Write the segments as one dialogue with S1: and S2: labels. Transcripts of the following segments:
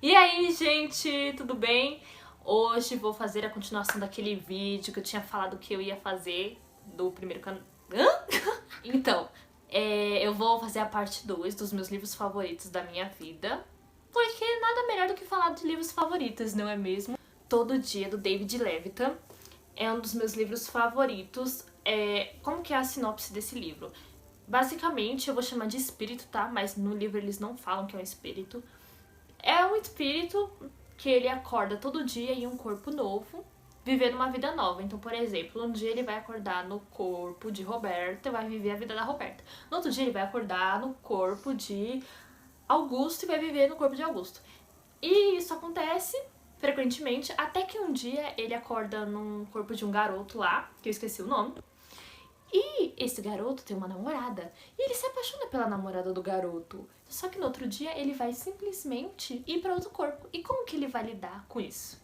S1: E aí, gente, tudo bem? Hoje vou fazer a continuação daquele vídeo que eu tinha falado que eu ia fazer do primeiro canal. Então, eu vou fazer a parte 2 dos meus livros favoritos da minha vida. Porque nada melhor do que falar de livros favoritos, não é mesmo? Todo Dia, do David Levitan. É um dos meus livros favoritos. Como que é a sinopse desse livro? Basicamente, eu vou chamar de espírito, tá? Mas no livro eles não falam que é um espírito. É um espírito que ele acorda todo dia em um corpo novo, vivendo uma vida nova. Então, por exemplo, um dia ele vai acordar no corpo de Roberta e vai viver a vida da Roberta. No outro dia ele vai acordar no corpo de Augusto e vai viver no corpo de Augusto. E isso acontece frequentemente, até que um dia ele acorda num corpo de um garoto lá, que eu esqueci o nome. E esse garoto tem uma namorada. E ele se apaixona pela namorada do garoto. Só que no outro dia ele vai simplesmente ir para outro corpo. E como que ele vai lidar com isso?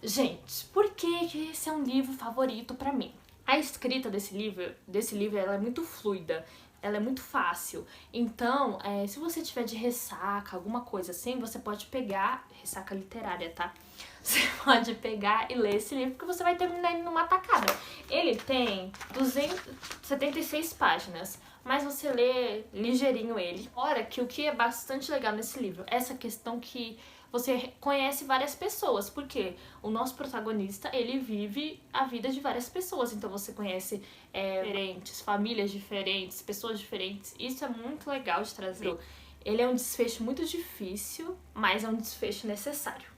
S1: Gente, por que esse é um livro favorito pra mim? A escrita desse livro ela é muito fluida. Ela é muito fácil. Então, se você tiver de ressaca, alguma coisa assim, você pode pegar... Ressaca literária, tá? Você pode pegar e ler esse livro, porque você vai terminar ele numa tacada. Ele tem 276 páginas, mas você lê ligeirinho ele. Ora, que o que é bastante legal nesse livro, essa questão que você conhece várias pessoas, porque o nosso protagonista, ele vive a vida de várias pessoas, então você conhece diferentes, famílias diferentes, pessoas diferentes, isso é muito legal de trazer. Ele é um desfecho muito difícil, mas é um desfecho necessário.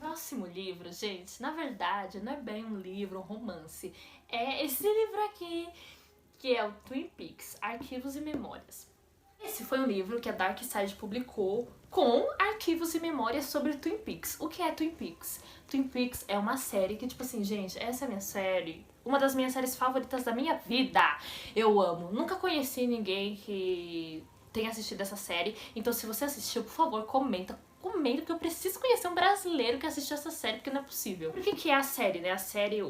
S1: Próximo livro, gente, na verdade, não é bem um livro, um romance. É esse livro aqui, que é o Twin Peaks, Arquivos e Memórias. Esse foi um livro que a Dark Side publicou com arquivos e memórias sobre Twin Peaks. O que é Twin Peaks? Twin Peaks é uma série que, tipo assim, gente, essa é a minha série, uma das minhas séries favoritas da minha vida. Eu amo. Nunca conheci ninguém que tenha assistido essa série, então se você assistiu, por favor, comenta, porque eu preciso conhecer um brasileiro que assistiu essa série, porque não é possível. Por que é a série, né? A série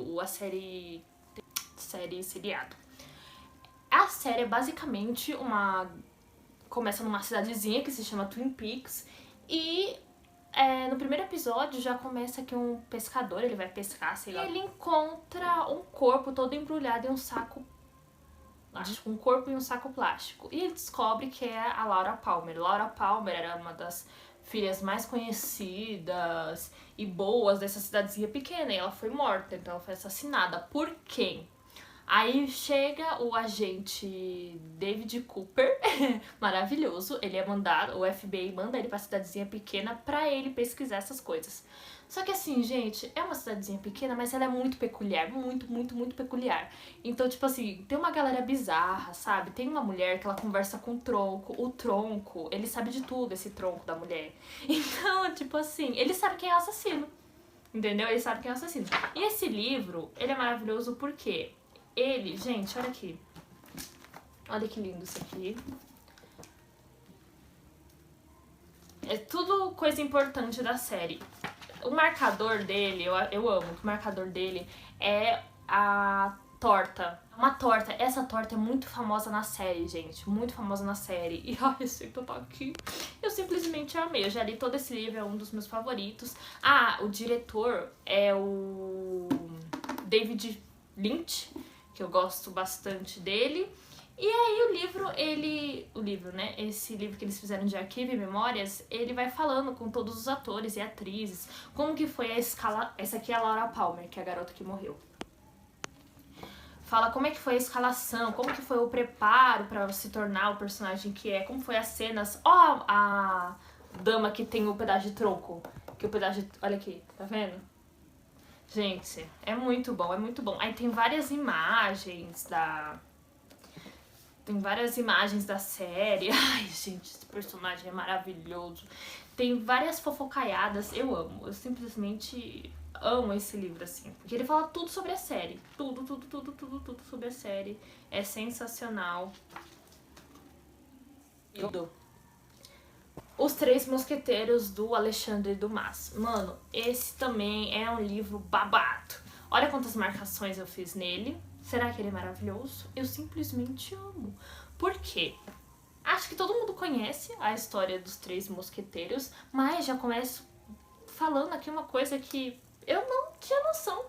S1: seriado. A série é basicamente começa numa cidadezinha que se chama Twin Peaks e no primeiro episódio já começa que um pescador, ele vai pescar, sei lá, e ele encontra um corpo todo embrulhado em um saco plástico, um corpo em um saco plástico, e ele descobre que é a Laura Palmer. Laura Palmer era uma das filhas mais conhecidas e boas dessa cidadezinha pequena, e ela foi morta, então ela foi assassinada. Por quem? Aí chega o agente David Cooper, maravilhoso, ele é mandado, o FBI manda ele pra cidadezinha pequena pra ele pesquisar essas coisas. Só que assim, gente, é uma cidadezinha pequena, mas ela é muito peculiar, muito peculiar. Então, tipo assim, tem uma galera bizarra, sabe? Tem uma mulher que ela conversa com o tronco, ele sabe de tudo, esse tronco da mulher. Então, tipo assim, ele sabe quem é o assassino, entendeu? Ele sabe quem é o assassino. E esse livro, ele é maravilhoso porque... ele, gente, olha aqui. Olha que lindo isso aqui. É tudo coisa importante da série. O marcador dele, eu amo que o marcador dele é a torta. Uma torta. Essa torta é muito famosa na série, gente. Muito famosa na série. E a receita tá aqui. Eu simplesmente amei. Eu já li todo esse livro, é um dos meus favoritos. Ah, o diretor é o David Lynch, que eu gosto bastante dele. E aí o livro, né, esse livro que eles fizeram de arquivo e memórias, ele vai falando com todos os atores e atrizes, como que foi a escala, essa aqui é a Laura Palmer, que é a garota que morreu. Fala como é que foi a escalação, como que foi o preparo pra se tornar o personagem que é, como foi as cenas. Ó, a dama que tem o pedaço de tronco, que o pedaço de... olha aqui, tá vendo? Gente, é muito bom, é muito bom. Aí tem várias imagens da... tem várias imagens da série. Ai, gente, esse personagem é maravilhoso. Tem várias fofocaiadas, eu amo. Eu simplesmente amo esse livro, assim. Porque ele fala tudo sobre a série. Tudo sobre a série. É sensacional. Os Três Mosqueteiros, do Alexandre Dumas. Mano, esse também é um livro babado. Olha quantas marcações eu fiz nele. Será que ele é maravilhoso? Eu simplesmente amo. Por quê? Acho que todo mundo conhece a história dos Três Mosqueteiros, mas já começo falando aqui uma coisa que eu não tinha noção.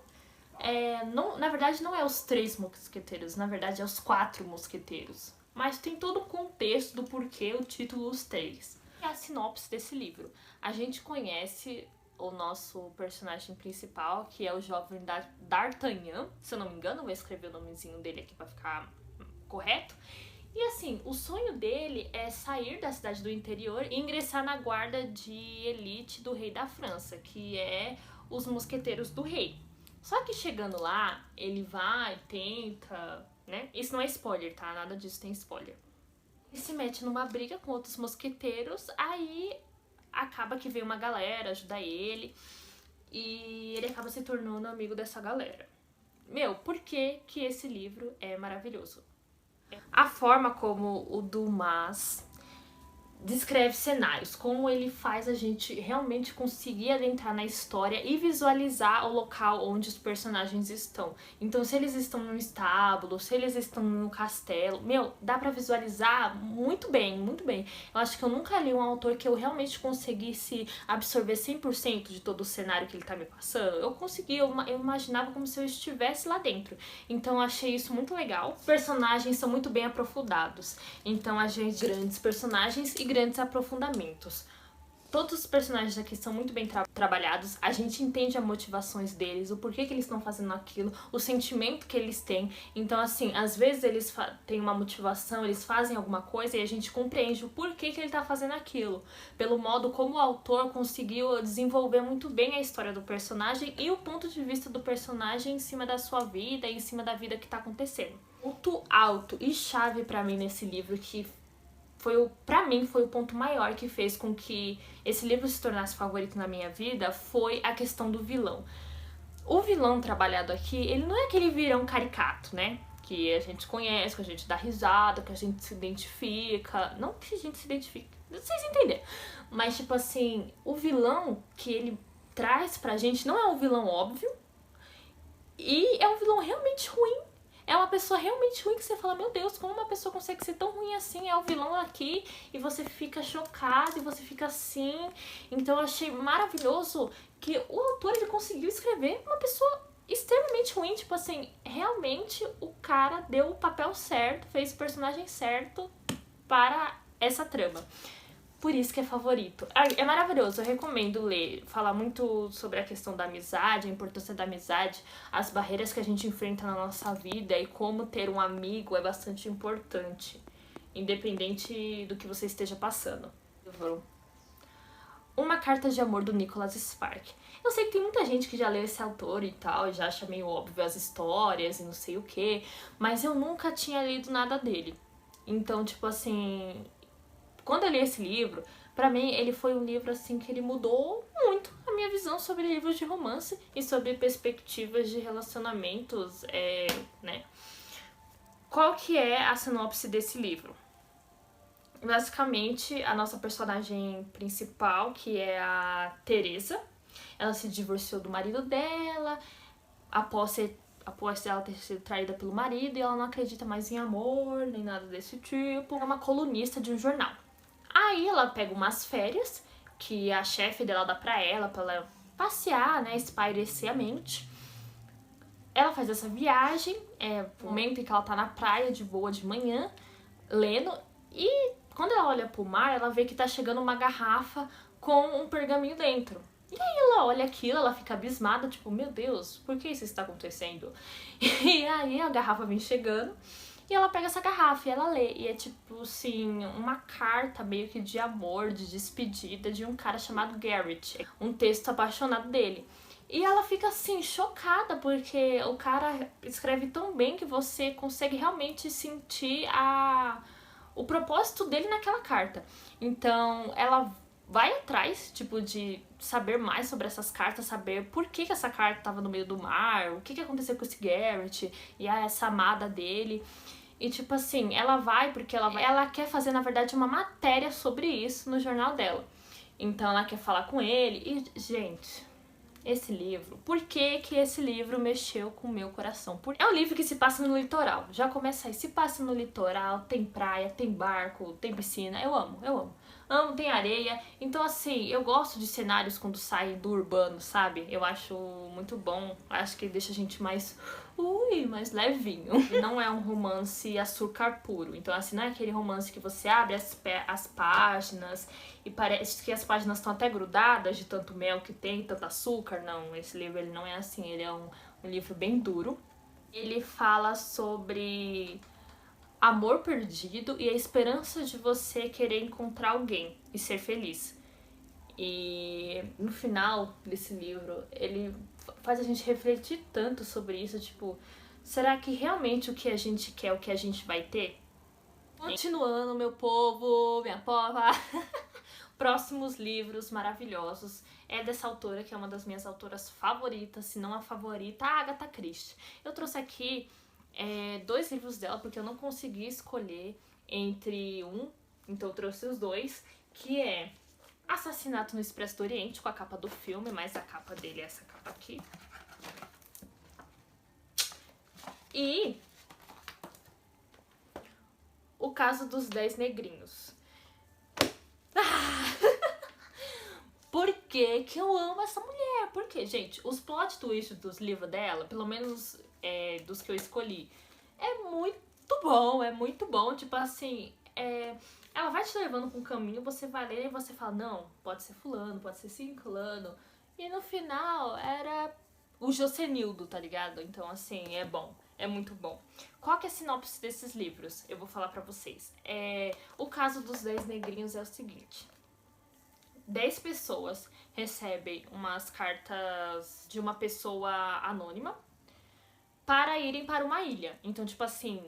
S1: Não, na verdade não é os Três Mosqueteiros, na verdade é os Quatro Mosqueteiros. Mas tem todo o contexto do porquê o título Os Três. É a sinopse desse livro. A gente conhece o nosso personagem principal, que é o jovem D'Artagnan, se eu não me engano, vou escrever o nomezinho dele aqui pra ficar correto. E assim, o sonho dele é sair da cidade do interior e ingressar na guarda de elite do rei da França, que é os mosqueteiros do rei. Só que chegando lá, ele vai, tenta, né? Isso não é spoiler, tá? Nada disso tem spoiler. Ele se mete numa briga com outros mosqueteiros, aí acaba que vem uma galera ajudar ele e ele acaba se tornando amigo dessa galera. Meu, por que que esse livro é maravilhoso? A forma como o Dumas descreve cenários, como ele faz a gente realmente conseguir adentrar na história e visualizar o local onde os personagens estão. Então, se eles estão no estábulo, se eles estão no castelo, meu, dá pra visualizar muito bem, muito bem. Eu acho que eu nunca li um autor que eu realmente conseguisse absorver 100% de todo o cenário que ele tá me passando. Eu consegui, eu imaginava como se eu estivesse lá dentro. Então, eu achei isso muito legal. Os personagens são muito bem aprofundados. Então, a gente grandes personagens e grandes aprofundamentos. Todos os personagens aqui são muito bem trabalhados, a gente entende as motivações deles, o porquê que eles estão fazendo aquilo, o sentimento que eles têm. Então, assim, às vezes eles têm uma motivação, eles fazem alguma coisa e a gente compreende o porquê que ele tá fazendo aquilo, pelo modo como o autor conseguiu desenvolver muito bem a história do personagem e o ponto de vista do personagem em cima da sua vida e em cima da vida que tá acontecendo. Ponto alto e chave pra mim nesse livro que pra mim, foi o ponto maior que fez com que esse livro se tornasse favorito na minha vida, foi a questão do vilão. O vilão trabalhado aqui, ele não é aquele vilão caricato, né? Que a gente conhece, que a gente dá risada, que a gente se identifica. Não que a gente se identifique, vocês entenderam. Mas, tipo assim, o vilão que ele traz pra gente não é um vilão óbvio, e é um vilão realmente ruim. É uma pessoa realmente ruim que você fala, meu Deus, como uma pessoa consegue ser tão ruim assim? É o vilão aqui, e você fica chocado, e você fica assim. Então eu achei maravilhoso que o autor ele conseguiu escrever uma pessoa extremamente ruim. Tipo assim, realmente o cara deu o papel certo, fez o personagem certo para essa trama. Por isso que é favorito. É maravilhoso, eu recomendo ler. Falar muito sobre a questão da amizade, a importância da amizade, as barreiras que a gente enfrenta na nossa vida e como ter um amigo é bastante importante, independente do que você esteja passando. Uma Carta de Amor do Nicholas Spark. Eu sei que tem muita gente que já leu esse autor e tal, e já acha meio óbvio as histórias e não sei o que, mas eu nunca tinha lido nada dele. Então, tipo assim, quando eu li esse livro, pra mim ele foi um livro assim que ele mudou muito a minha visão sobre livros de romance e sobre perspectivas de relacionamentos, né? Qual que é a sinopse desse livro? Basicamente, a nossa personagem principal, que é a Teresa, ela se divorciou do marido dela após ela ter sido traída pelo marido, e ela não acredita mais em amor, nem nada desse tipo. É uma colunista de um jornal. Aí ela pega umas férias, que a chefe dela dá pra ela passear, né, espairecer a mente. Ela faz essa viagem, no momento em que ela tá na praia de boa de manhã, lendo, e quando ela olha pro mar, ela vê que tá chegando uma garrafa com um pergaminho dentro. E aí ela olha aquilo, ela fica abismada, tipo, meu Deus, por que isso está acontecendo? E aí a garrafa vem chegando, e ela pega essa garrafa e ela lê. E é tipo assim, uma carta meio que de amor, de despedida de um cara chamado Garrett. Um texto apaixonado dele. E ela fica assim, chocada, porque o cara escreve tão bem que você consegue realmente sentir o propósito dele naquela carta. Então ela vai atrás, tipo, de saber mais sobre essas cartas, saber por que essa carta estava no meio do mar, o que aconteceu com esse Garrett e essa amada dele. E tipo assim, ela vai porque ela quer fazer, na verdade, uma matéria sobre isso no jornal dela. Então ela quer falar com ele e, gente, esse livro, por que que esse livro mexeu com o meu coração? É um livro que se passa no litoral, já começa aí, se passa no litoral, tem praia, tem barco, tem piscina, eu amo, eu amo. Amo, tem areia, então assim, eu gosto de cenários quando saem do urbano, sabe? Eu acho muito bom, acho que deixa a gente mais, mais levinho. E não é um romance açúcar puro, então assim, não é aquele romance que você abre as páginas e parece que as páginas estão até grudadas de tanto mel que tem, tanto açúcar. Não, esse livro ele não é assim, ele é um livro bem duro. Ele fala sobre amor perdido e a esperança de você querer encontrar alguém e ser feliz. E no final desse livro, ele faz a gente refletir tanto sobre isso, tipo, será que realmente o que a gente quer é o que a gente vai ter? Continuando, meu povo, minha pova, próximos livros maravilhosos é dessa autora, que é uma das minhas autoras favoritas, se não a favorita, a Agatha Christie. Eu trouxe aqui 2 livros dela, porque eu não consegui escolher entre um, então eu trouxe os 2, que é Assassinato no Expresso do Oriente, com a capa do filme, mas a capa dele é essa capa aqui. E O Caso dos 10 Negrinhos. Por que que eu amo essa mulher? Porque, gente, os plot twists dos livros dela, pelo menos dos que eu escolhi, é muito bom. Tipo assim, ela vai te levando pra um caminho, você vai ler e você fala, não, pode ser fulano, pode ser ciclano. E no final era o Jocenildo, tá ligado? Então, assim, é bom. É muito bom. Qual que é a sinopse desses livros? Eu vou falar pra vocês. O Caso dos 10 Negrinhos é o seguinte. 10 pessoas recebem umas cartas de uma pessoa anônima para irem para uma ilha. Então, tipo assim,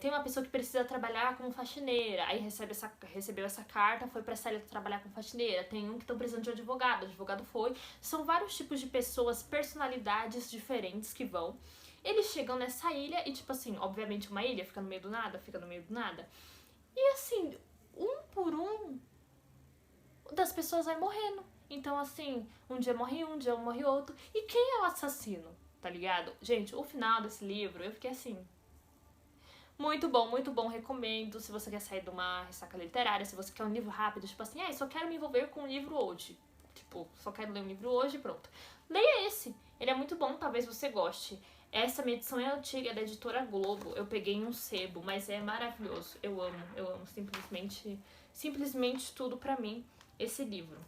S1: tem uma pessoa que precisa trabalhar como faxineira, aí recebeu essa carta, foi pra essa ilha trabalhar como faxineira. Tem um que estão precisando de um advogado, o advogado foi. São vários tipos de pessoas, personalidades diferentes que vão. Eles chegam nessa ilha e, tipo assim, obviamente uma ilha fica no meio do nada, E assim, um por um, das pessoas vai morrendo. Então, assim, um dia morre um dia morre outro. E quem é o assassino? Tá ligado? Gente, o final desse livro, eu fiquei assim... muito bom, recomendo. Se você quer sair de uma ressaca literária, se você quer um livro rápido, tipo assim, só quero me envolver com um livro hoje. Tipo, só quero ler um livro hoje e pronto. Leia esse, ele é muito bom, talvez você goste. Essa minha edição é antiga, é da editora Globo. Eu peguei em um sebo, mas é maravilhoso. Eu amo simplesmente tudo pra mim, esse livro.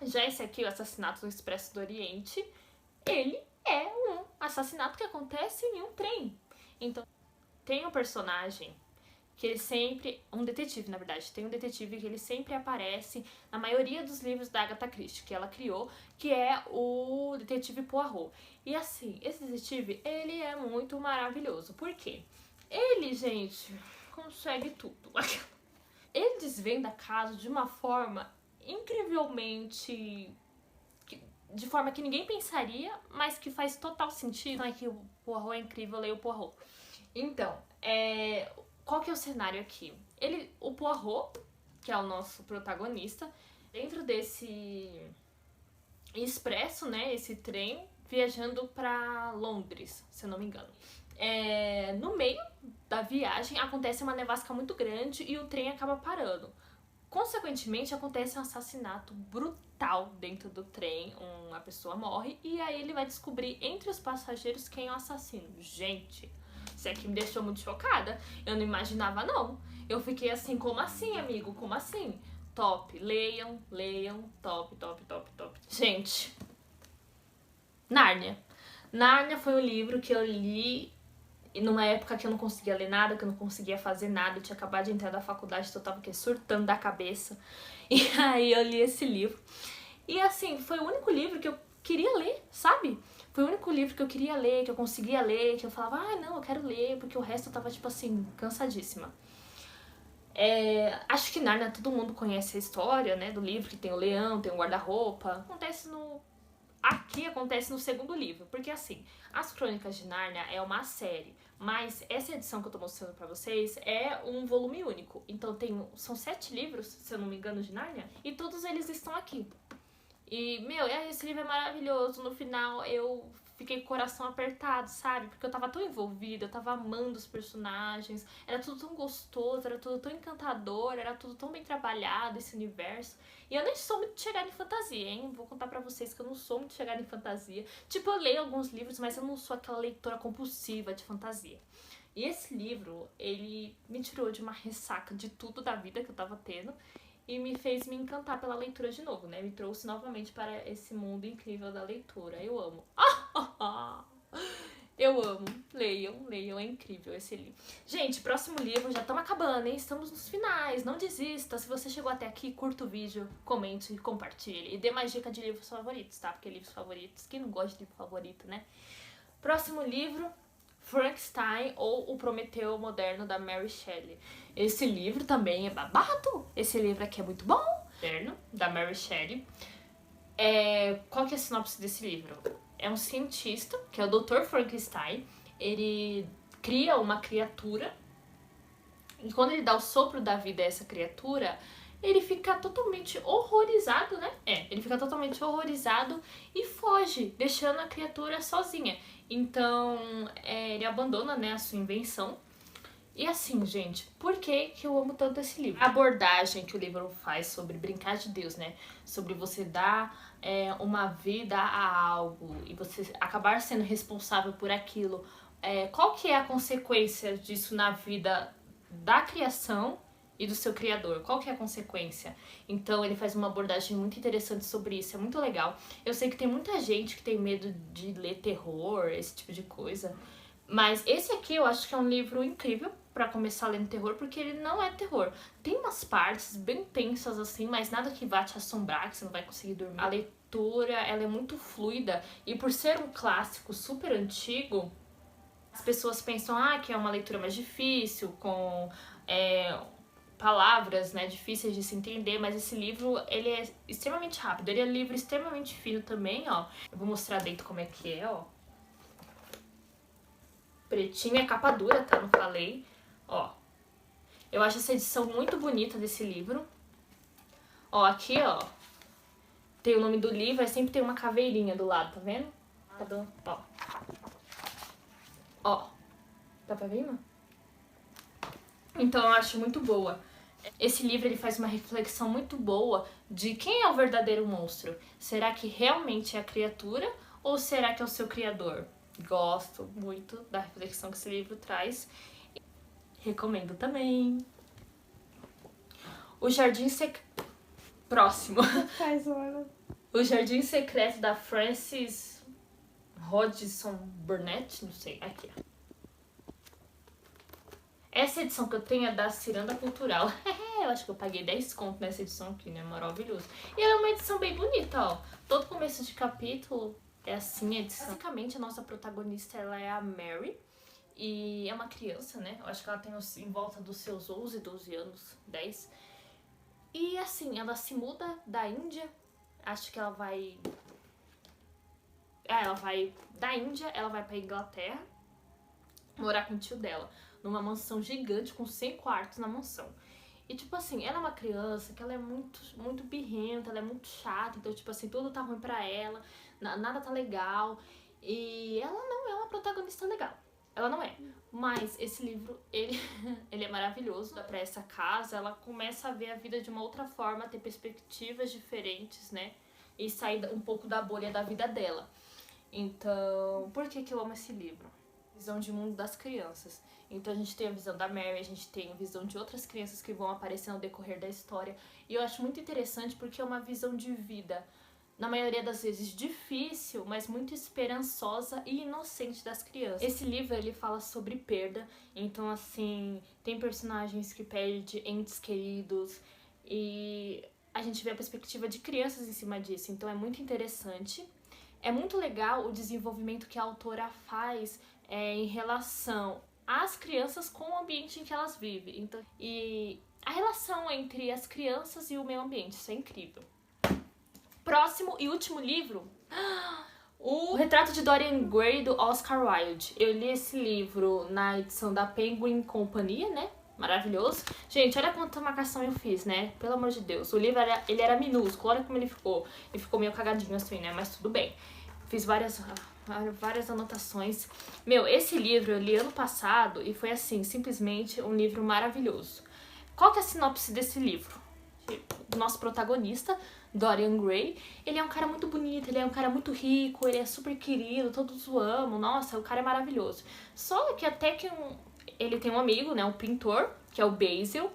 S1: Já esse aqui, o Assassinato no Expresso do Oriente, ele é um assassinato que acontece em um trem. Então, tem um personagem que ele sempre... um detetive, na verdade. Tem um detetive que ele sempre aparece na maioria dos livros da Agatha Christie, que ela criou, que é o detetive Poirot. E assim, esse detetive, ele é muito maravilhoso. Por quê? Ele, gente, consegue tudo. Ele desvenda casos de uma forma incrivelmente... de forma que ninguém pensaria, mas que faz total sentido. Não é que o Poirot é incrível, eu leio o Poirot. Então, qual que é o cenário aqui? O Poirot, que é o nosso protagonista, dentro desse expresso, né, esse trem, viajando pra Londres, se eu não me engano. No meio da viagem acontece uma nevasca muito grande e o trem acaba parando. Consequentemente, acontece um assassinato brutal dentro do trem, uma pessoa morre e aí ele vai descobrir entre os passageiros quem é o assassino. Gente, isso aqui me deixou muito chocada. Eu não imaginava, não. Eu fiquei assim, como assim, amigo? Como assim? Top. Leiam. Top. Gente, Nárnia. Nárnia foi um livro que eu li numa época que eu não conseguia ler nada, que eu não conseguia fazer nada. Eu tinha acabado de entrar da faculdade, então eu tava surtando da cabeça. E aí eu li esse livro. E assim, foi o único livro que eu queria ler, sabe? Foi o único livro que eu queria ler, que eu conseguia ler, que eu falava, não, eu quero ler, porque o resto eu tava, tipo assim, cansadíssima. Acho que Nárnia, todo mundo conhece a história, né, do livro, que tem o leão, tem o guarda-roupa. Aqui acontece no segundo livro, porque assim, As Crônicas de Nárnia é uma série, mas essa edição que eu tô mostrando pra vocês é um volume único. Então são 7 livros, se eu não me engano, de Nárnia, e todos eles estão aqui. E, meu, esse livro é maravilhoso. No final eu fiquei com o coração apertado, sabe? Porque eu tava tão envolvida, eu tava amando os personagens. Era tudo tão gostoso, era tudo tão encantador, era tudo tão bem trabalhado, esse universo. E eu nem sou muito chegada em fantasia, hein? Vou contar pra vocês que eu não sou muito chegada em fantasia. Tipo, eu leio alguns livros, mas eu não sou aquela leitora compulsiva de fantasia. E esse livro, ele me tirou de uma ressaca de tudo da vida que eu tava tendo e me fez me encantar pela leitura de novo, né? Me trouxe novamente para esse mundo incrível da leitura. Eu amo. Eu amo. Leiam, leiam. É incrível esse livro. Gente, próximo livro, já estamos acabando, hein? Estamos nos finais. Não desista. Se você chegou até aqui, curta o vídeo, comente, compartilhe. E dê mais dica de livros favoritos, tá? Porque livros favoritos, quem não gosta de livro favorito, né? Próximo livro, Frankenstein ou O Prometeu Moderno, da Mary Shelley. Esse livro também é babado. Esse livro aqui é muito bom. Moderno, da Mary Shelley. Qual que é a sinopse desse livro? É um cientista, que é o Dr. Frankenstein. Ele cria uma criatura. E quando ele dá o sopro da vida a essa criatura, ele fica totalmente horrorizado, né? Ele fica totalmente horrorizado e foge, deixando a criatura sozinha. Então, ele abandona, né, a sua invenção. E assim, gente, por que eu amo tanto esse livro? A abordagem que o livro faz sobre brincar de Deus, né? Sobre você dar uma vida a algo e você acabar sendo responsável por aquilo. Qual que é a consequência disso na vida da criação e do seu criador? Qual que é a consequência? Então ele faz uma abordagem muito interessante sobre isso, é muito legal. Eu sei que tem muita gente que tem medo de ler terror, esse tipo de coisa, mas esse aqui eu acho que é um livro incrível pra começar lendo terror, porque ele não é terror. Tem umas partes bem tensas assim, mas nada que vá te assombrar, que você não vai conseguir dormir. A leitura, ela é muito fluida, e por ser um clássico super antigo, as pessoas pensam que é uma leitura mais difícil, com palavras, né, difíceis de se entender, mas esse livro, ele é extremamente rápido, ele é um livro extremamente fino também, ó. Eu vou mostrar dentro como é que é, ó. Pretinho, é capa dura, tá? Não falei. Ó. Eu acho essa edição muito bonita desse livro. Ó, aqui, ó, tem o nome do livro, sempre tem uma caveirinha do lado, tá vendo? Ó. Ó. Tá vendo? Então eu acho muito boa. Esse livro ele faz uma reflexão muito boa de quem é o verdadeiro monstro. Será que realmente é a criatura ou será que é o seu criador? Gosto muito da reflexão que esse livro traz. Recomendo também. O Jardim Secreto. Próximo. O Jardim Secreto, da Frances Hodgson Burnett. Não sei. Aqui, ó. Essa edição que eu tenho é da Ciranda Cultural. Eu acho que eu paguei 10 conto nessa edição aqui, né? Maravilhoso. E ela é uma edição bem bonita, ó. Todo começo de capítulo é assim a edição. Basicamente, a nossa protagonista, ela é a Mary. E é uma criança, né? Eu acho que ela tem em volta dos seus 11, 12 anos, 10. E assim, ela se muda da Índia. Acho que ela vai... ela vai da Índia, ela vai pra Inglaterra morar com o tio dela, numa mansão gigante com 100 quartos na mansão. E tipo assim, ela é uma criança que ela é muito, muito birrenta, ela é muito chata, então tipo assim, tudo tá ruim pra ela, nada tá legal. E ela não é uma protagonista legal. Ela não é. Mas esse livro, ele é maravilhoso. Pra essa casa, ela começa a ver a vida de uma outra forma, ter perspectivas diferentes, né? E sair um pouco da bolha da vida dela. Então, por que eu amo esse livro? Visão de mundo das crianças. Então a gente tem a visão da Mary, a gente tem a visão de outras crianças que vão aparecer no decorrer da história. E eu acho muito interessante porque é uma visão de vida, na maioria das vezes difícil, mas muito esperançosa e inocente das crianças. Esse livro, ele fala sobre perda. Então assim, tem personagens que perdem entes queridos e a gente vê a perspectiva de crianças em cima disso. Então é muito interessante. É muito legal o desenvolvimento que a autora faz em relação às crianças com o ambiente em que elas vivem. Então, e a relação entre as crianças e o meio ambiente, isso é incrível. Próximo e último livro, O Retrato de Dorian Gray, do Oscar Wilde. Eu li esse livro na edição da Penguin Companhia, né? maravilhoso. Gente, olha quanta marcação eu fiz, né? Pelo amor de Deus. O livro ele era minúsculo, olha como ele ficou. Ele ficou meio cagadinho assim, né? Mas tudo bem. Fiz várias anotações. Meu, esse livro eu li ano passado e foi assim, simplesmente um livro maravilhoso. Qual que é a sinopse desse livro? O nosso protagonista, Dorian Gray, ele é um cara muito bonito, ele é um cara muito rico, ele é super querido, todos o amam, nossa, o cara é maravilhoso. Só que até que ele tem um amigo, né, um pintor, que é o Basil,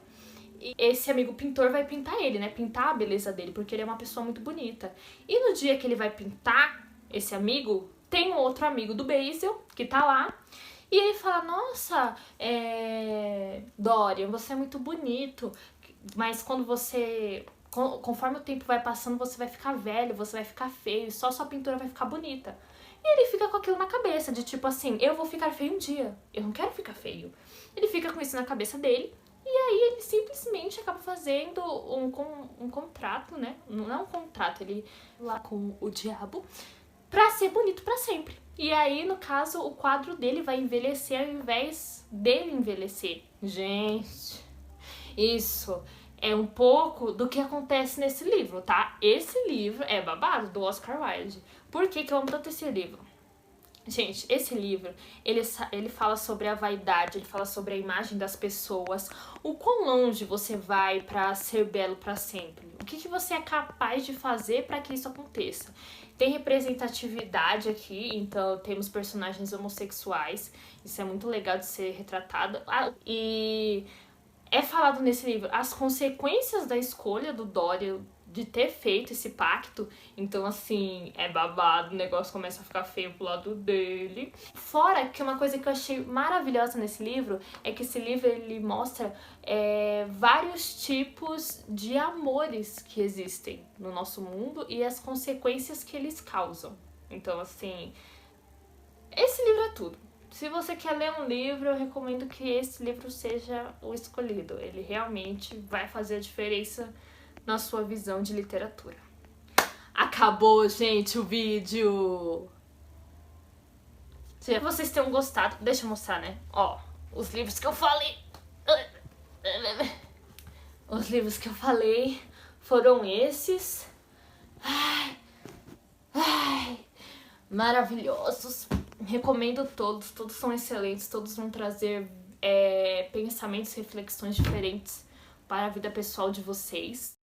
S1: e esse amigo pintor vai pintar ele, né, pintar a beleza dele, porque ele é uma pessoa muito bonita. E no dia que ele vai pintar esse amigo, tem um outro amigo do Basil, que tá lá, e ele fala, nossa, Dorian, você é muito bonito, mas quando você... Conforme o tempo vai passando, você vai ficar velho, você vai ficar feio, só sua pintura vai ficar bonita. E ele fica com aquilo na cabeça, de tipo assim, eu vou ficar feio um dia, eu não quero ficar feio. Ele fica com isso na cabeça dele, e aí ele simplesmente acaba fazendo um contrato, né? Não é um contrato, ele lá com o diabo, pra ser bonito pra sempre. E aí, no caso, o quadro dele vai envelhecer ao invés dele envelhecer. Gente, isso é um pouco do que acontece nesse livro, tá? Esse livro é babado, do Oscar Wilde. Por que que eu amo tanto esse livro? Gente, esse livro, ele fala sobre a vaidade, ele fala sobre a imagem das pessoas, o quão longe você vai pra ser belo pra sempre, o que que você é capaz de fazer pra que isso aconteça. Tem representatividade aqui, então temos personagens homossexuais, isso é muito legal de ser retratado. E é falado nesse livro as consequências da escolha do Dorian de ter feito esse pacto. Então, assim, é babado, o negócio começa a ficar feio pro lado dele. Fora que uma coisa que eu achei maravilhosa nesse livro é que esse livro, ele mostra vários tipos de amores que existem no nosso mundo e as consequências que eles causam. Então, assim, esse livro é tudo. Se você quer ler um livro, eu recomendo que esse livro seja o escolhido. Ele realmente vai fazer a diferença na sua visão de literatura. Acabou, gente, o vídeo! Se vocês tenham gostado, deixa eu mostrar, né? Ó, os livros que eu falei... Os livros que eu falei foram esses. Maravilhosos. Recomendo todos, todos são excelentes, todos vão trazer pensamentos e reflexões diferentes para a vida pessoal de vocês.